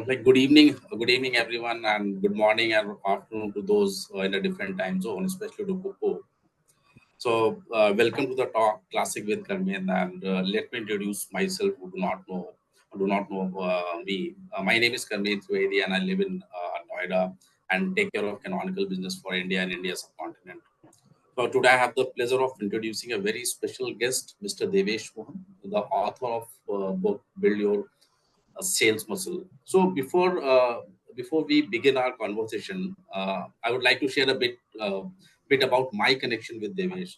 Good evening, everyone, and good morning and afternoon to those in a different time zone, especially to Kupo. Welcome to the talk Classic with Karmendra, and let me introduce myself who do not know me. My name is Karmendra, and I live in Noida and take care of canonical business for India and India's subcontinent. So today I have the pleasure of introducing a very special guest, Mr. Devesh Mohan, the author of book Build Your Sales Muscle. Before we begin our conversation, I would like to share a bit about my connection with Devesh.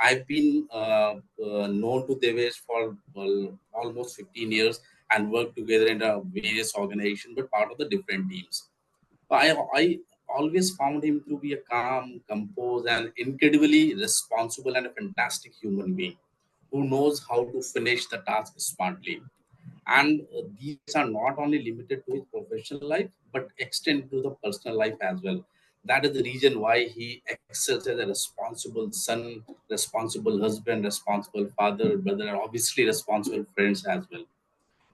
I've been known to Devesh for almost 15 years and worked together in various organizations, but part of the different teams. I always found him to be a calm, composed, and incredibly responsible and a fantastic human being who knows how to finish the task smartly. And these are not only limited to his professional life, but extend to the personal life as well. That is the reason why he excels as a responsible son, responsible husband, responsible father, brother, and obviously responsible friends as well.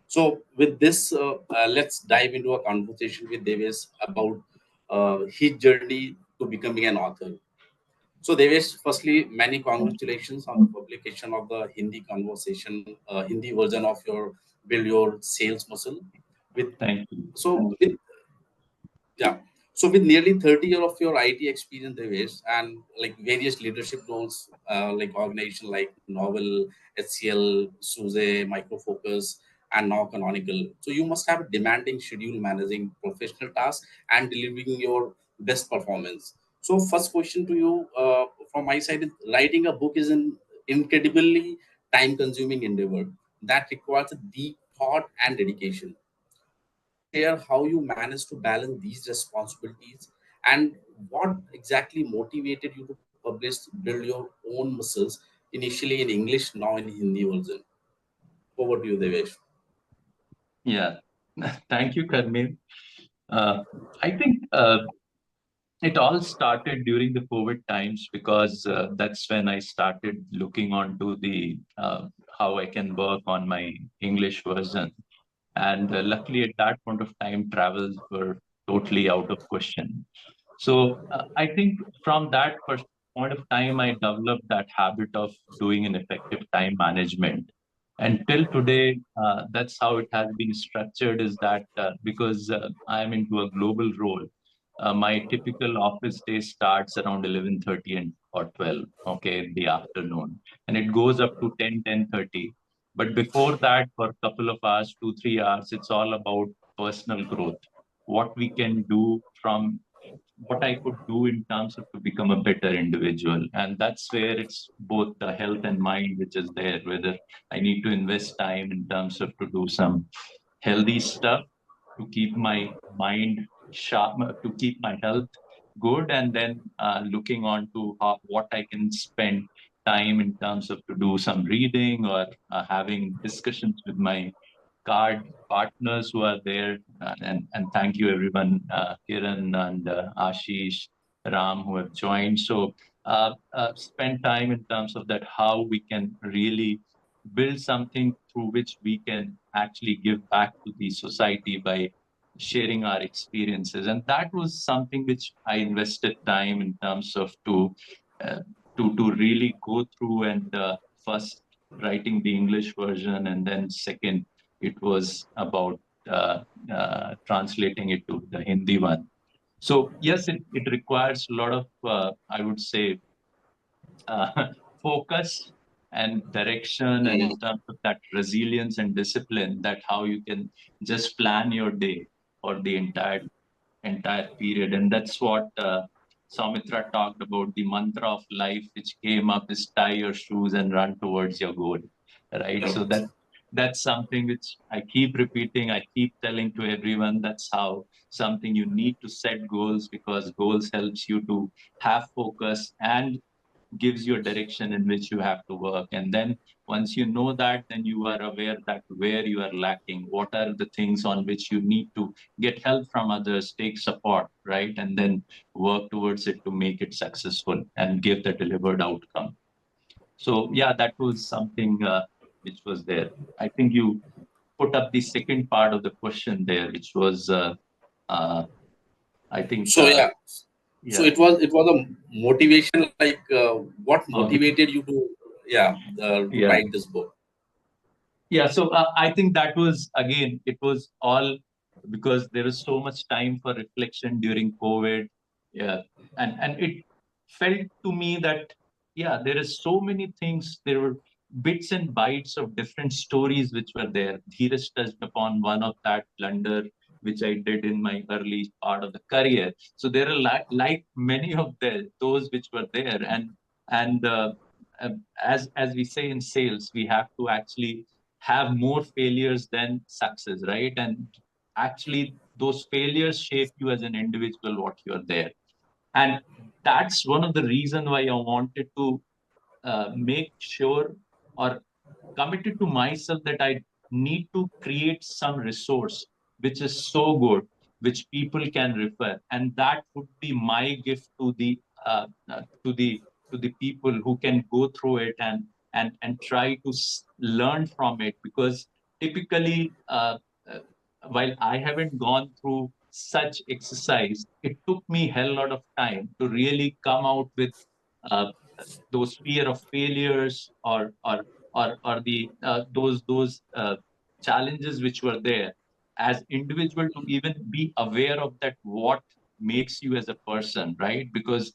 So, with this, let's dive into a conversation with Devesh about his journey to becoming an author. So, Devesh, firstly, many congratulations on the publication of the Hindi version of your Build Your Sales Muscle. With Thank you. so, with yeah. So with nearly 30 years of your IT experience, Devesh, and like various leadership roles, like organization like Novel, HCL, SUSE, Microfocus, and now Canonical. So you must have a demanding schedule managing professional tasks and delivering your best performance. So first question to you from my side is writing a book is an incredibly time-consuming endeavor that requires a deep thought and dedication. Could you share how you managed to balance these responsibilities and what exactly motivated you to publish Build Your Own Muscles initially in English, now in Hindi version? Over to you, Devesh. Yeah. Thank you, Karmil. Uh, I think it all started during the COVID times because that's when I started looking onto the how I can work on my English version. And luckily, at that point of time, travels were totally out of question. So I think from that point of time, I developed that habit of doing an effective time management. And till today, that's how it has been structured. Is that because I am into a global role, my typical office day starts around 11:30 and or 12, okay, in the afternoon, and it goes up to 10:30. But before that, for a couple of hours, 2 3 hours, it's all about personal growth. What we can do from what I could do in terms of to become a better individual. And that's where it's both the health and mind, which is there, whether I need to invest time in terms of to do some healthy stuff to keep my mind sharp, to keep my health good, and then looking on to what I can spend time in terms of to do some reading or having discussions with my card partners who are there. And thank you everyone, Kiran and Ashish, Ram, who have joined. So spend time in terms of that, how we can really build something through which we can actually give back to the society by sharing our experiences. And that was something which I invested time in terms of uh, to really go through, and first writing the English version, and then second it was about translating it to the Hindi one. So yes, it requires a lot of, I would say, uh, focus and direction, and in Mhm. terms of that resilience and discipline, that how you can just plan your day or the entire period. And that's what Saumitra talked about. The mantra of life which came up is tie your shoes and run towards your goal, right? So Correct. that's something which I keep repeating. I keep telling to everyone, that's how something you need to set goals, because goals helps you to have focus and gives you a direction in which you have to work. And then once you know that, then you are aware that where you are lacking, what are the things on which you need to get help from others, take support, right? And then work towards it to make it successful and give the delivered outcome. So yeah, that was something which was there. I think you put up the second part of the question there, which was, I think, So yeah, so yeah, it was a motivation. Like what okay, motivated you to, yeah, to yeah. write this book? Yeah, so I think that was again, it was all because there was so much time for reflection during COVID. Yeah, and it felt to me that yeah, there is so many things. There were bits and bytes of different stories which were there. Dheeraj touched upon one of that blunder which I did in my early part of the career. So there are like many of those which were there, and uh, as we say in sales, we have to actually have more failures than success, right? And actually, those failures shape you as an individual, what you're there. And that's one of the reason why I wanted to make sure or committed to myself that I need to create some resource which is so good, which people can refer, and that would be my gift to the to the people who can go through it and try to learn from it. Because typically, uh, while I haven't gone through such exercise, it took me hell lot of time to really come out with uh, those fear of failures or the those challenges which were there as individual, to even be aware of that what makes you as a person, right? Because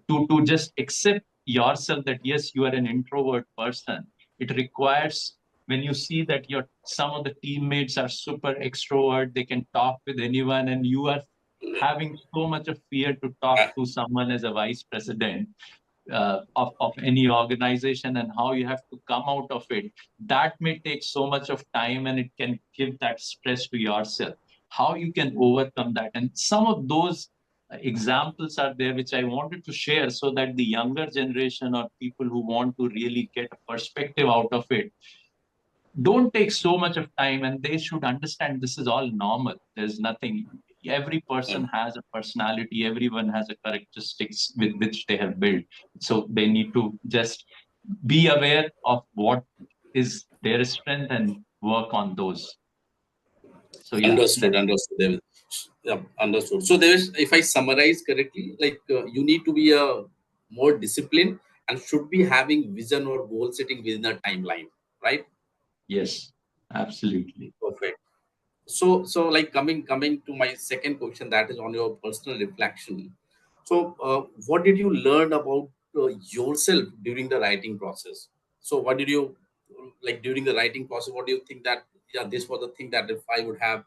to just accept yourself that yes, you are an introvert person, it requires, when you see that your some of the teammates are super extrovert, they can talk with anyone, and you are having so much of fear to talk Uh, to someone as a vice president of any organization, and how you have to come out of it, that may take so much of time, and it can give that stress to yourself. How you can overcome that, and some of those examples are there which I wanted to share, so that the younger generation or people who want to really get a perspective out of it don't take so much of time, and they should understand this is all normal. There's nothing, every person has a personality, everyone has a characteristics with which they have built. So they need to just be aware of what is their strength and work on those. So yeah, Understood, understood. Yeah, understood. So there is, if I summarize correctly, like you need to be a more disciplined and should be having vision or goal setting within a timeline, right? yes, absolutely. Perfect. So like coming to my second question, that is on your personal reflection. So what did you learn about yourself during the writing process? So what did you, like during the writing process, what do you think that, yeah, this was the thing that if I would have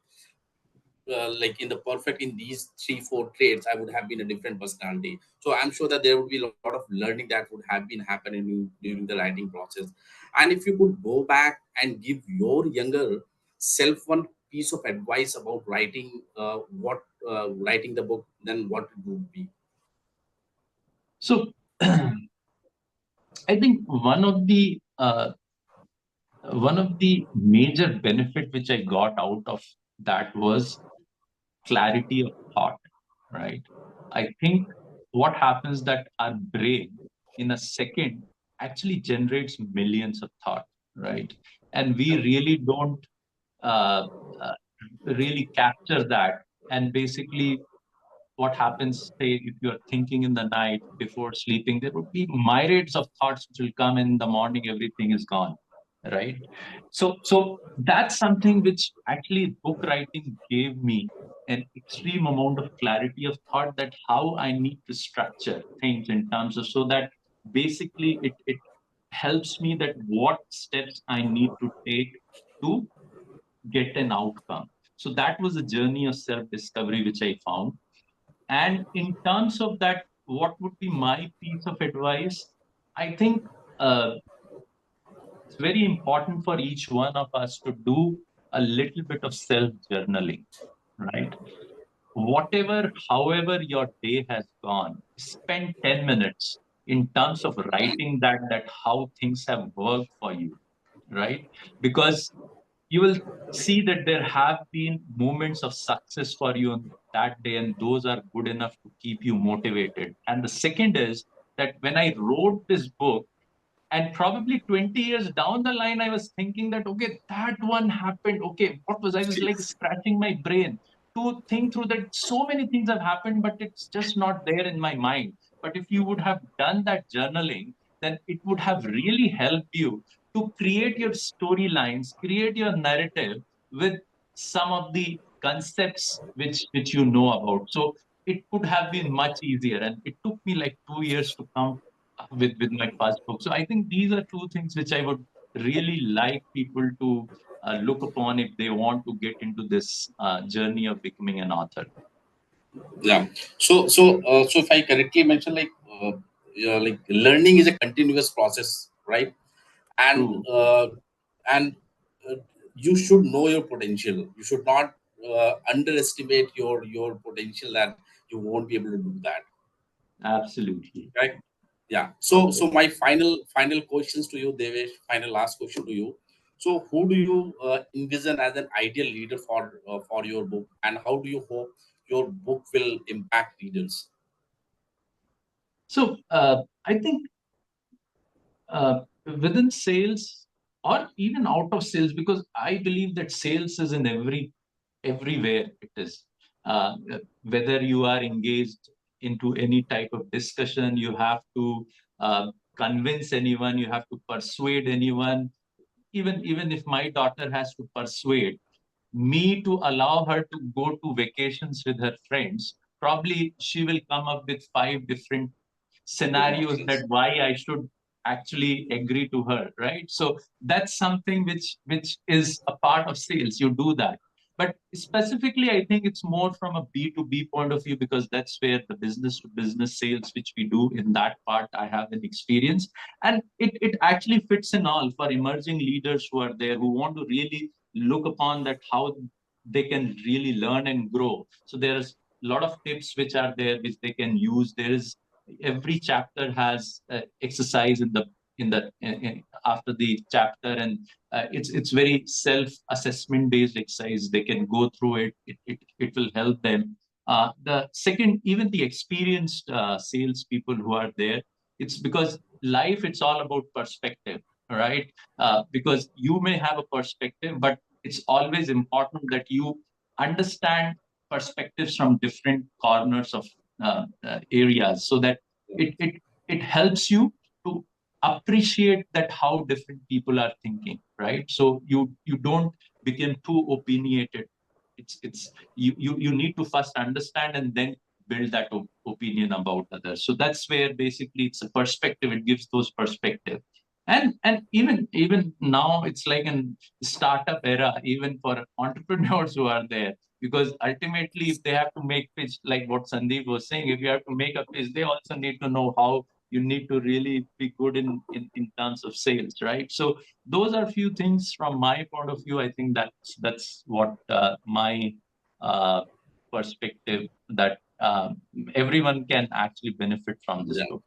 like in the perfect in these three four traits, I would have been a different personality. So I'm sure that there would be a lot of learning that would have been happening during the writing process. And if you could go back and give your younger self one piece of advice about writing, what writing the book, then what it would be? So I think one of the major benefit which I got out of that was clarity of thought, right? I think what happens that our brain in a second actually generates millions of thoughts, right? And we really don't uh, uh, really capture that. And basically, what happens, say, if you're thinking in the night before sleeping, there would be myriads of thoughts which will come in the morning, everything is gone, right? So that's something which actually book writing gave me an extreme amount of clarity of thought, that how I need to structure things in terms of, so that basically it helps me that what steps I need to take to get an outcome. So that was a journey of self discovery which I found. And in terms of that, what would be my piece of advice? I think it's very important for each one of us to do a little bit of self journaling, right? Whatever, however your day has gone, spend 10 minutes in terms of writing that how things have worked for you, right? Because you will see that there have been moments of success for you on that day, and those are good enough to keep you motivated. And the second is that when I wrote this book, And probably 20 years down the line, I was thinking that, okay, that one happened. Okay, what was, I was like scratching my brain to think through that. So many things have happened, but it's just not there in my mind. But if you would have done that journaling, then it would have really helped you to create your storylines, create your narrative with some of the concepts which you know about. So it could have been much easier, and it took me like 2 years to come with my first book. So I think these are two things which I would really like people to look upon if they want to get into this journey of becoming an author. Yeah. So if I correctly mention, yeah, like learning is a continuous process, right? And True. and uh, you should know your potential. You should not underestimate your potential, that you won't be able to do that. Absolutely. Right? Yeah. So Perfect. my final questions to you, Devesh. Final last question to you. So who do you envision as an ideal leader for your book, and how do you hope your book will impact readers? So I think within sales or even out of sales, because I believe that sales is in everywhere it is. Whether you are engaged into any type of discussion, you have to convince anyone, you have to persuade anyone. Even if my daughter has to persuade me to allow her to go to vacations with her friends, probably she will come up with five different Good scenarios that options. why I should actually agree to her, right? So that's something which is a part of sales. You do that. But specifically, I think it's more from a B2B point of view, because that's where the business to business sales, which we do in that part, I have an experience. And it actually fits in all for emerging leaders who are there, who want to really look upon that how they can really learn and grow. So there's a lot of tips which are there which they can use. There is every chapter has exercise after the chapter, and it's very self assessment based exercise. They can go through it will help them. The second, even the experienced sales people who are there, it's because life, it's all about perspective, right? Because you may have a perspective, but it's always important that you understand perspectives from different corners of areas, so that it it it helps you to appreciate that how different people are thinking, right? So you don't become too opinionated. It's you need to first understand and then build that opinion about others. So that's where basically it's a perspective. It gives those perspective. And even now it's like an startup era, even for entrepreneurs who are there, because ultimately if they have to make pitch, like what Sandeep was saying, if you have to make a pitch, they also need to know how you need to really be good in terms of sales, right? So those are few things from my point of view. I think that's what my uh, perspective, that everyone can actually benefit from this Yeah. book.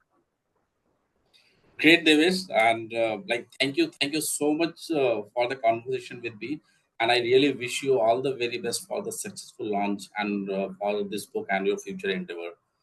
Great, Davis, and thank you so much for the conversation with me. And I really wish you all the very best for the successful launch and for this book and your future endeavor.